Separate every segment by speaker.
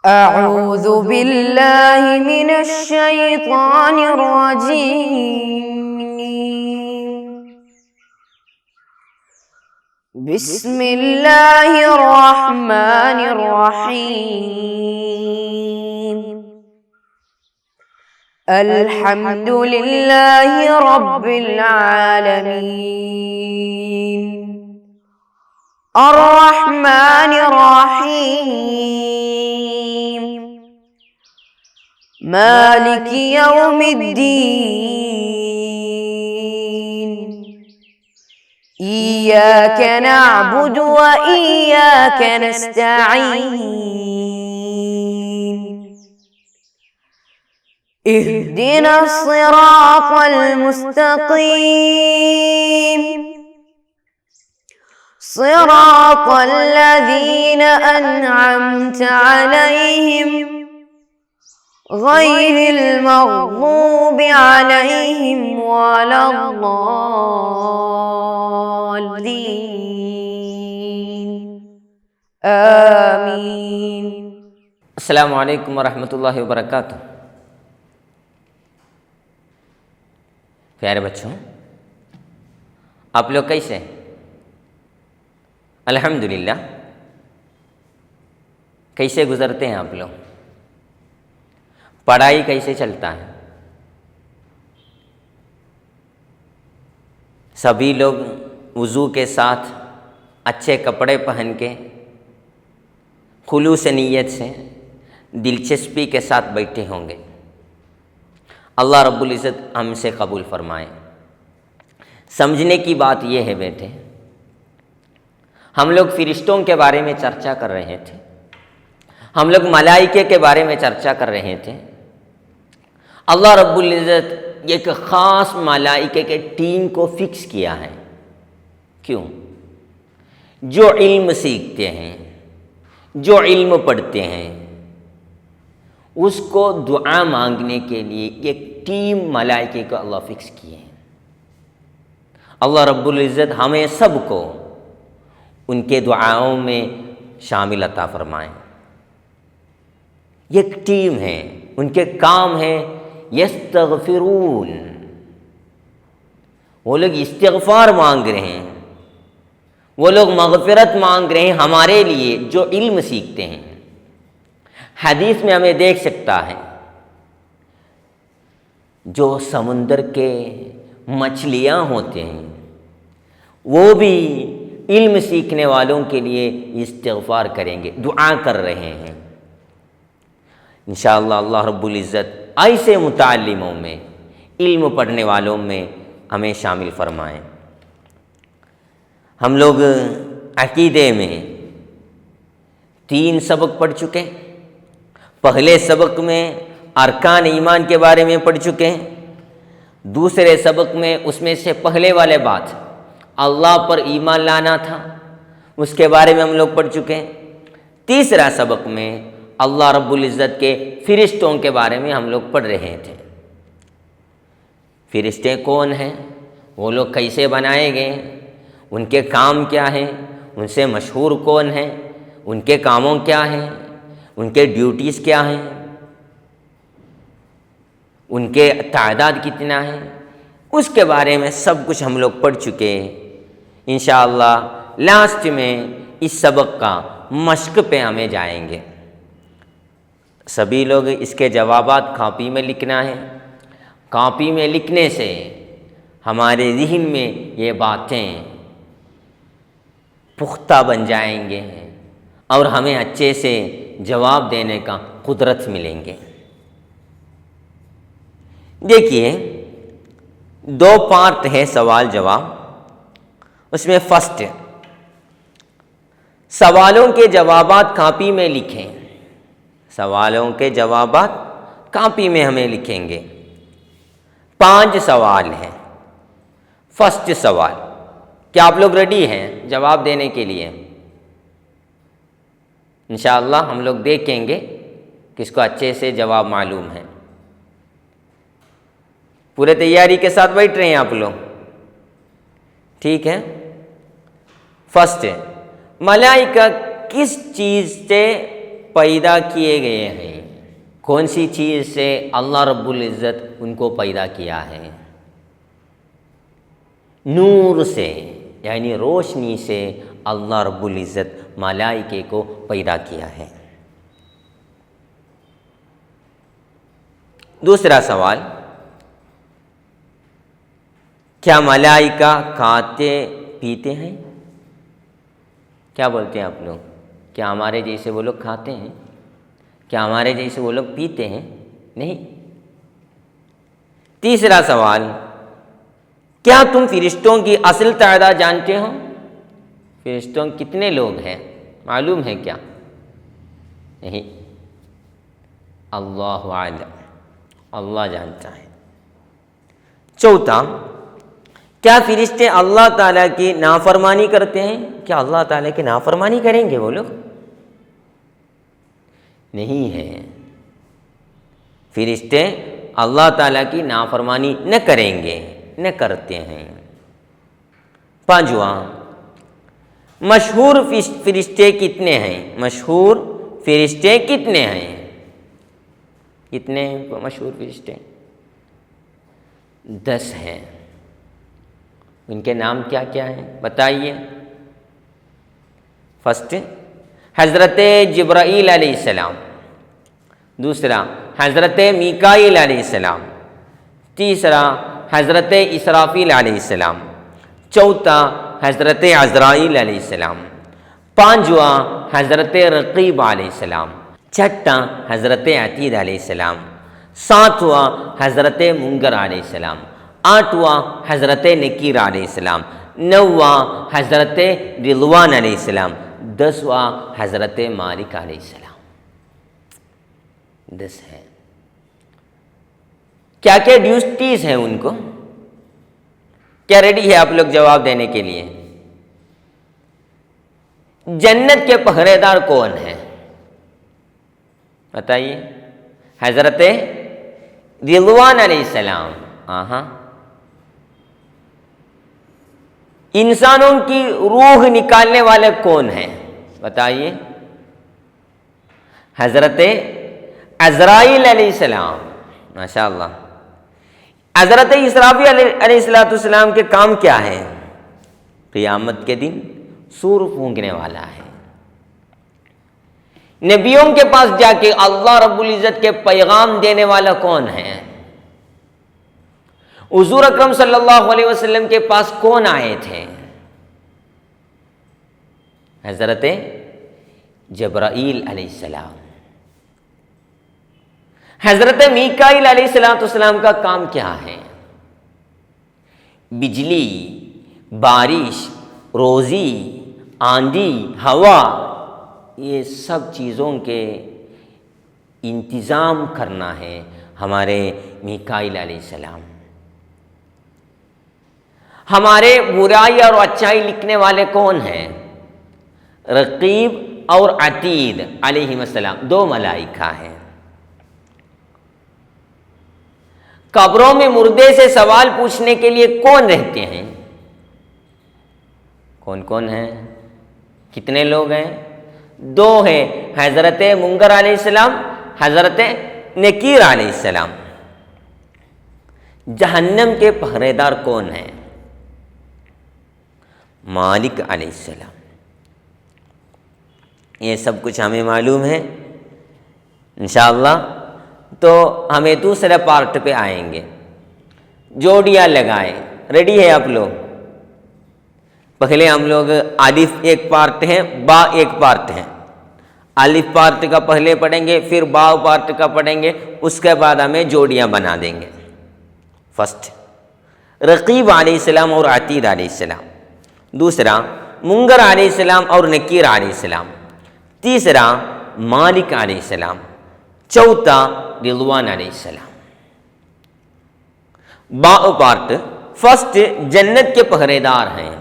Speaker 1: أعوذ بالله من الشيطان الرجيم. بسم الله الرحمن الرحيم. الحمد لله رب العالمين. الرحمن الرحيم. مالك يوم الدين. إياك نعبد وإياك نستعين. اهدنا الصراط المستقيم. صراط الذين أنعمت عليهم غير المغضوب عليهم ولا الضالين. آمين.
Speaker 2: السلام علیکم ورحمۃ اللہ وبرکاتہ. پیارے بچوں، آپ لوگ کیسے ہیں؟ الحمدللہ. کیسے گزرتے ہیں آپ لوگ؟ پڑھائی کیسے چلتا ہے؟ سبھی لوگ وضو کے ساتھ اچھے کپڑے پہن کے خلوص نیت سے دلچسپی کے ساتھ بیٹھے ہوں گے. اللہ رب العزت ہم سے قبول فرمائے. سمجھنے کی بات یہ ہے بیٹے، ہم لوگ فرشتوں کے بارے میں چرچا کر رہے تھے، ہم لوگ ملائکے کے بارے میں چرچا کر رہے تھے. اللہ رب العزت ایک خاص ملائکے کے ٹیم کو فکس کیا ہے. کیوں؟ جو علم سیکھتے ہیں، جو علم پڑھتے ہیں، اس کو دعا مانگنے کے لیے ایک ٹیم ملائکے کو اللہ فکس کیے ہیں. اللہ رب العزت ہمیں سب کو ان کے دعاؤں میں شامل عطا فرمائیں. ایک ٹیم ہے، ان کے کام ہے یستغفرون. وہ لوگ استغفار مانگ رہے ہیں، وہ لوگ مغفرت مانگ رہے ہیں ہمارے لیے جو علم سیکھتے ہیں. حدیث میں ہمیں دیکھ سکتا ہے جو سمندر کے مچھلیاں ہوتے ہیں وہ بھی علم سیکھنے والوں کے لیے استغفار کریں گے، دعا کر رہے ہیں. انشاءاللہ اللہ رب العزت ایسے متعلموں میں، علم پڑھنے والوں میں ہمیں شامل فرمائیں. ہم لوگ عقیدے میں 3 سبق پڑھ چکے. پہلے سبق میں ارکان ایمان کے بارے میں پڑھ چکے ہیں. دوسرے سبق میں اس میں سے پہلے والے بات اللہ پر ایمان لانا تھا، اس کے بارے میں ہم لوگ پڑھ چکے ہیں. تیسرا سبق میں اللہ رب العزت کے فرشتوں کے بارے میں ہم لوگ پڑھ رہے تھے. فرشتے کون ہیں؟ وہ لوگ کیسے بنائے گئے؟ ان کے کام کیا ہیں؟ ان سے مشہور کون ہیں؟ ان کے کاموں کیا ہیں؟ ان کے ڈیوٹیز کیا ہیں؟ ان کے تعداد کتنا ہے؟ اس کے بارے میں سب کچھ ہم لوگ پڑھ چکے ہیں. انشاءاللہ لاسٹ میں اس سبق کا مشق پہ ہمیں جائیں گے. سبھی لوگ اس کے جوابات کاپی میں لکھنا ہے. کاپی میں لکھنے سے ہمارے ذہن میں یہ باتیں پختہ بن جائیں گے اور ہمیں اچھے سے جواب دینے کا قدرت ملیں گے. دیکھیے 2 پارٹ ہے سوال جواب. اس میں فرسٹ سوالوں کے جوابات کاپی میں لکھیں. سوالوں کے جوابات کاپی میں ہمیں لکھیں گے. 5 سوال ہیں. فرسٹ سوال، کیا آپ لوگ ریڈی ہیں جواب دینے کے لیے؟ انشاءاللہ ہم لوگ دیکھیں گے کس کو اچھے سے جواب معلوم ہے. پورے تیاری کے ساتھ بیٹھ رہے ہیں آپ لوگ؟ ٹھیک ہے. فرسٹ، ملائکہ کس چیز سے پیدا کیے گئے ہیں۔ کون سی چیز سے؟ اللہ رب العزت ان کو پیدا کیا ہے، نور سے، یعنی روشنی سے اللہ رب العزت ملائکے کو پیدا کیا ہے۔ دوسرا سوال، کیا ملائکہ کھاتے پیتے ہیں؟ کیا بولتے ہیں آپ لوگ؟ کیا ہمارے جیسے وہ لوگ کھاتے ہیں؟ کیا ہمارے جیسے وہ لوگ پیتے ہیں؟ نہیں۔ تیسرا سوال، کیا تم فرشتوں کی اصل تعداد جانتے ہو؟ فرشتوں کتنے لوگ ہیں معلوم ہے کیا؟ نہیں، اللہ اعلم، اللہ جانتا ہے۔ چوتھا، کیا فرشتے اللہ تعالیٰ کی نافرمانی کرتے ہیں؟ کیا اللہ تعالیٰ کی نافرمانی کریں گے وہ لوگ؟ نہیں ہے، فرشتے اللہ تعالیٰ کی نافرمانی نہ کریں گے، نہ کرتے ہیں۔ پانچواں، مشہور فرشتے کتنے ہیں؟ مشہور فرشتے کتنے ہیں؟ کتنے مشہور فرشتے؟ 10 ہیں۔ ان کے نام کیا کیا ہیں بتائیے؟ فرسٹ، حضرت جبرائیل علیہ السلام، دوسرا حضرت میکائیل علیہ السلام، تیسرا حضرت اسرافیل علیہ السلام، چوتھا حضرت عزرائیل علیہ السلام، پانچواں حضرت رقیب علیہ السلام، چھٹا حضرت عتید علیہ السلام، ساتواں حضرت منکر علیہ السلام، آٹھواں حضرت نکیر علیہ السلام، نواں حضرت رضوان علیہ السلام، 10واں حضرت مالک علیہ السلام۔ 10 ہیں۔ کیا کیا ڈیوٹیز ہیں ان کو؟ کیا ریڈی ہے آپ لوگ جواب دینے کے لیے؟ جنت کے پہرے دار کون ہیں بتائیے؟ حضرت رضوان علیہ السلام۔ انسانوں کی روح نکالنے والے کون ہیں بتائیے؟ حضرت عزرائیل علیہ السلام۔ ماشاء اللہ۔ حضرت اسرافیل علیہ السلام کے کام کیا ہے؟ قیامت کے دن سور پھونکنے والا ہے۔ نبیوں کے پاس جا کے اللہ رب العزت کے پیغام دینے والا کون ہے؟ حضور اکرم صلی اللہ علیہ وسلم کے پاس کون آئے تھے؟ حضرت جبرائیل علیہ السلام۔ حضرت میکائیل علیہ السلام کا کام کیا ہے؟ بجلی، بارش، روزی، آندھی، ہوا، یہ سب چیزوں کے انتظام کرنا ہے ہمارے میکائیل علیہ السلام۔ ہمارے برائی اور اچھائی لکھنے والے کون ہیں؟ رقیب اور عتید علیہ السلام، 2 ملائکہ ہیں۔ قبروں میں مردے سے سوال پوچھنے کے لیے کون رہتے ہیں؟ کون کون ہیں؟ کتنے لوگ ہیں؟ 2 ہیں، حضرت منکر علیہ السلام، حضرت نکیر علیہ السلام۔ جہنم کے پہرے دار کون ہیں؟ مالک علیہ السلام۔ یہ سب کچھ ہمیں معلوم ہے انشاءاللہ، تو ہمیں دوسرے پارٹ پہ آئیں گے۔ جوڑیاں لگائیں، ریڈی ہے آپ لوگ؟ پہلے ہم لوگ الف ایک پارٹ ہے، با ایک پارٹ ہے۔ الف پارٹ کا پہلے پڑھیں گے، پھر با پارٹ کا پڑھیں گے، اس کے بعد ہمیں جوڑیاں بنا دیں گے۔ فرسٹ، رقیب علیہ السلام اور عتید علیہ السلام، دوسرا منکر علیہ السلام اور نکیر علیہ السلام، تیسرا مالک علیہ السلام، چوتھا رضوان علیہ السلام۔ با پارٹ، فرسٹ جنت کے پہرے دار ہیں،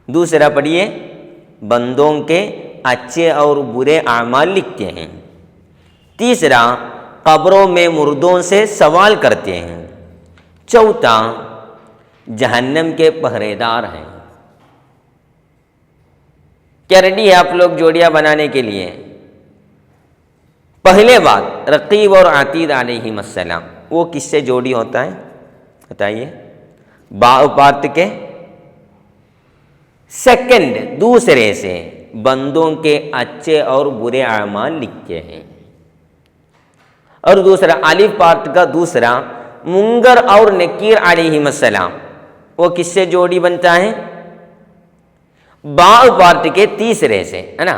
Speaker 2: دوسرا پڑھیے بندوں کے اچھے اور برے اعمال لکھتے ہیں، تیسرا قبروں میں مردوں سے سوال کرتے ہیں، چوتھا جہنم کے پہرے دار ہیں۔ کیا ریڈی ہے آپ لوگ جوڑیاں بنانے کے لیے؟ پہلے بات رقیب اور عتید علیہم السلام، وہ کس سے جوڑی ہوتا ہے بتائیے؟ با پارٹ کے سیکنڈ دوسرے سے بندوں کے اچھے اور برے اعمال لکھتے ہیں، اور دوسرا الف پارٹ کا دوسرا منکر اور نکیر علیہم السلام، وہ کس سے جوڑی بنتا ہے؟ با پارٹ کے تیسرے سے، ہے نا،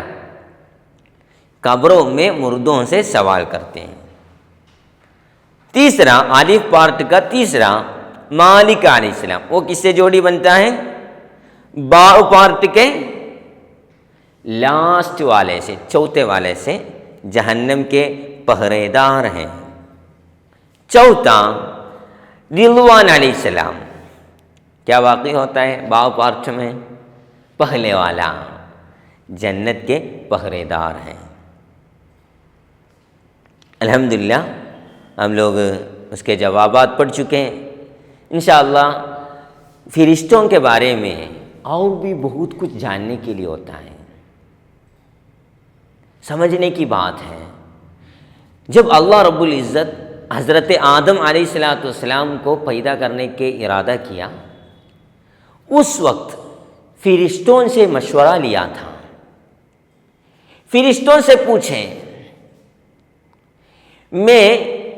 Speaker 2: قبروں میں مردوں سے سوال کرتے ہیں۔ تیسرا الف پارٹ کا تیسرا مالک علیہ السلام، وہ کس سے جوڑی بنتا ہے؟ با پارٹ کے لاسٹ والے سے، چوتھے والے سے، جہنم کے پہرے دار ہیں۔ چوتھا رضوان علیہ السلام، کیا واقع ہوتا ہے با پارٹ میں؟ پہلے والا جنت کے پہرے دار ہیں۔ الحمدللہ ہم لوگ اس کے جوابات پڑھ چکے ہیں۔ انشاءاللہ فرشتوں کے بارے میں اور بھی بہت کچھ جاننے کے لیے ہوتا ہے، سمجھنے کی بات ہے۔ جب اللہ رب العزت حضرت آدم علیہ السلام کو پیدا کرنے کے ارادہ کیا، اس وقت فرشتوں سے مشورہ لیا تھا۔ فرشتوں سے پوچھیں میں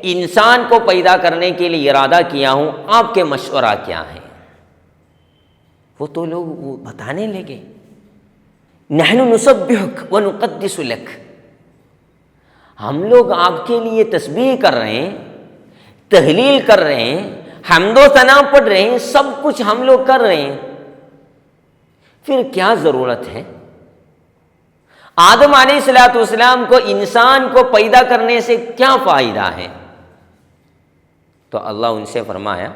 Speaker 2: انسان کو پیدا کرنے کے لیے ارادہ کیا ہوں، آپ کے مشورہ کیا ہے؟ وہ تو لوگ وہ بتانے لگے، نحن نسبحک ونقدس لک، ہم لوگ آپ کے لیے تسبیح کر رہے ہیں، تہلیل کر رہے ہیں، حمد و ثنا پڑھ رہے ہیں، سب کچھ ہم لوگ کر رہے ہیں، پھر کیا ضرورت ہے؟ آدم علیہ السلام کو انسان کو پیدا کرنے سے کیا فائدہ ہے؟ تو اللہ ان سے فرمایا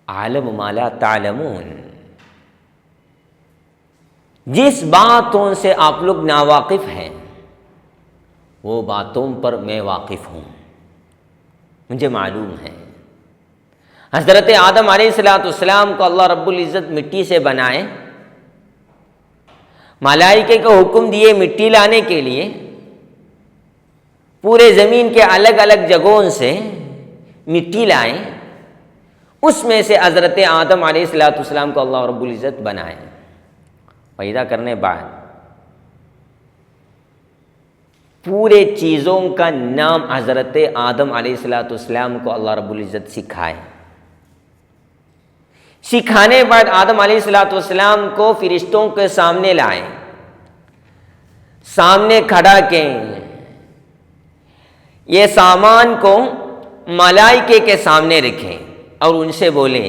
Speaker 2: عالم ما لا تعلمون، جس باتوں سے آپ لوگ ناواقف ہیں وہ باتوں پر میں واقف ہوں، مجھے معلوم ہے۔ حضرت آدم علیہ السلام کو اللہ رب العزت مٹی سے بنائے، ملائکے کو حکم دیے مٹی لانے کے لیے، پورے زمین کے الگ الگ جگہوں سے مٹی لائیں، اس میں سے حضرت آدم علیہ السلام کو اللہ رب العزت بنائے۔ پیدا کرنے بعد پورے چیزوں کا نام حضرت آدم علیہ السلام کو اللہ رب العزت سکھائے۔ سکھانے بعد آدم علیہ السلام کو فرشتوں کے سامنے لائے، سامنے کھڑا کے یہ سامان کو ملائکے کے سامنے رکھیں اور ان سے بولے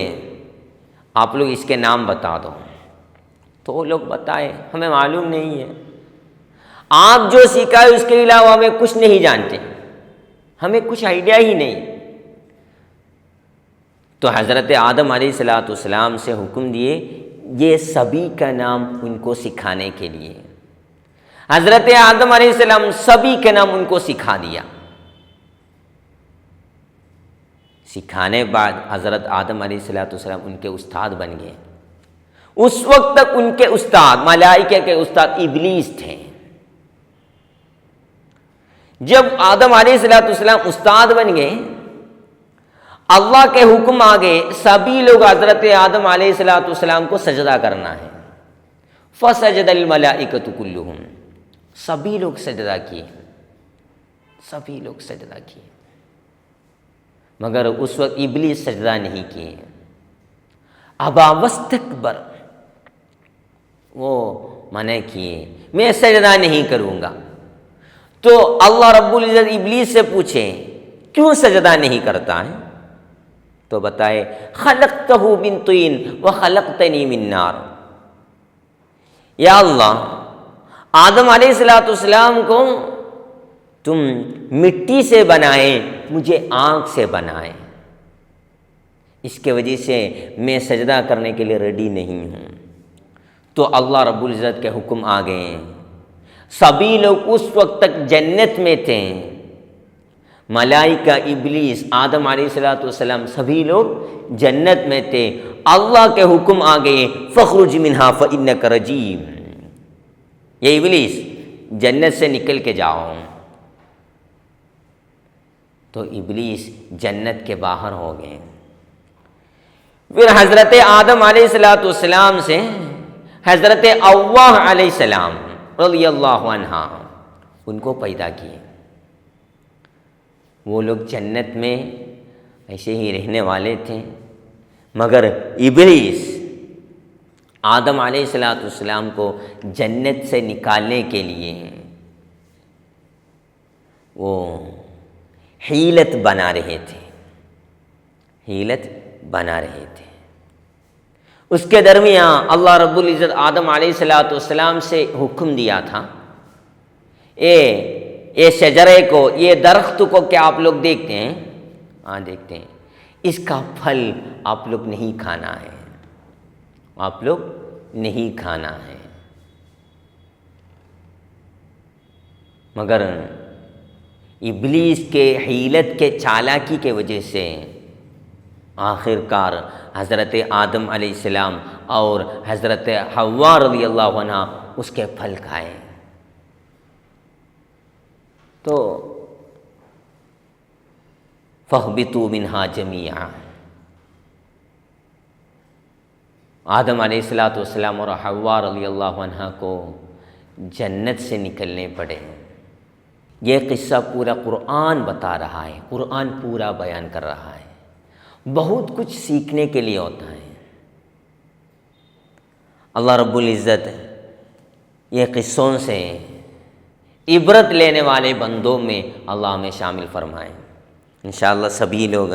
Speaker 2: آپ لوگ اس کے نام بتا دو۔ تو وہ لوگ بتائے ہمیں معلوم نہیں ہے، آپ جو سکھائے اس کے علاوہ ہمیں کچھ نہیں جانتے، ہمیں کچھ آئیڈیا ہی نہیں۔ تو حضرت آدم علیہ السلام سے حکم دیے یہ سبھی کا نام ان کو سکھانے کے لیے۔ حضرت آدم علیہ السلام سبھی کے نام ان کو سکھا دیا۔ سکھانے بعد حضرت آدم علیہ السلام ان کے استاد بن گئے۔ اس وقت تک ان کے استاد ملائکہ کے استاد ابلیس تھے۔ جب آدم علیہ السلام استاد بن گئے، اللہ کے حکم آگے سبھی لوگ حضرت آدم علیہ السلام کو سجدہ کرنا ہے۔ فسجد الملائکۃ کلھم، سبھی لوگ سجدہ کیے، سبھی لوگ سجدہ کیے، مگر اس وقت ابلیس سجدہ نہیں کیے۔ ابا واستکبر، وہ منع کیے، میں سجدہ نہیں کروں گا۔ تو اللہ رب العزت ابلیس سے پوچھے کیوں سجدہ نہیں کرتا ہے؟ تو بتائے خلقتہ من طین وخلقتنی من نار، یا اللہ آدم علیہ السلام کو تم مٹی سے بنائے، مجھے آگ سے بنائے، اس کے وجہ سے میں سجدہ کرنے کے لیے ریڈی نہیں ہوں۔ تو اللہ رب العزت کے حکم آ گئے، سبھی لوگ اس وقت تک جنت میں تھے، ملائکہ، ابلیس، آدم علیہ السلام سبھی لوگ جنت میں تھے۔ اللہ کے حکم آ گئے فخرج منہا فإنک رجیم، یہ ابلیس جنت سے نکل کے جاؤ، تو ابلیس جنت کے باہر ہو گئے۔ پھر حضرت آدم علیہ السلام سے حضرت حوا علیہ السلام رضی اللہ عنہا ان کو پیدا کیے۔ وہ لوگ جنت میں ایسے ہی رہنے والے تھے، مگر ابلیس آدم علیہ السلام کو جنت سے نکالنے کے لیے وہ حیلت بنا رہے تھے، حیلت بنا رہے تھے۔ اس کے درمیان اللہ رب العزت آدم علیہ السلام سے حکم دیا تھا، یہ شجرے کو، یہ درخت کو کیا آپ لوگ دیکھتے ہیں؟ ہاں دیکھتے ہیں، اس کا پھل آپ لوگ نہیں کھانا ہے، آپ لوگ نہیں کھانا ہے۔ مگر ابلیس کے حیلت کے چالاکی کے وجہ سے آخر کار حضرت آدم علیہ السلام اور حضرت حوا رضی اللہ عنہ اس کے پھل کھائے۔ تو فَاهْبِطُوا مِنْهَا جَمِيعًا، آدم علیہ السلام اور حوا رضی اللہ عنہ کو جنت سے نکلنے پڑے۔ یہ قصہ پورا قرآن بتا رہا ہے، قرآن پورا بیان کر رہا ہے، بہت کچھ سیکھنے کے لیے ہوتا ہے۔ اللہ رب العزت یہ قصوں سے عبرت لینے والے بندوں میں اللہ ہمیں شامل فرمائے۔ انشاءاللہ سبھی لوگ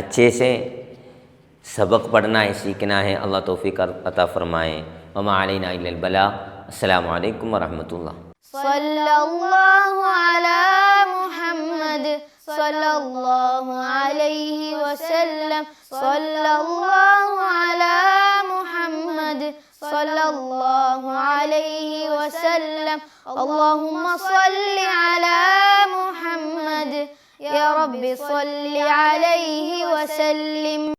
Speaker 2: اچھے سے سبق پڑھنا ہے، سیکھنا ہے، اللہ توفیق عطا فرمائے۔ وما علینا الا البلاغ۔ السلام علیکم ورحمۃ اللہ۔
Speaker 1: صلی اللہ علی محمد صلی اللہ علیہ وسلم، صلی اللہ علی محمد صلی اللہ علیہ وسلم، اللہم صلی علی محمد، یا رب صلی علیہ وسلم۔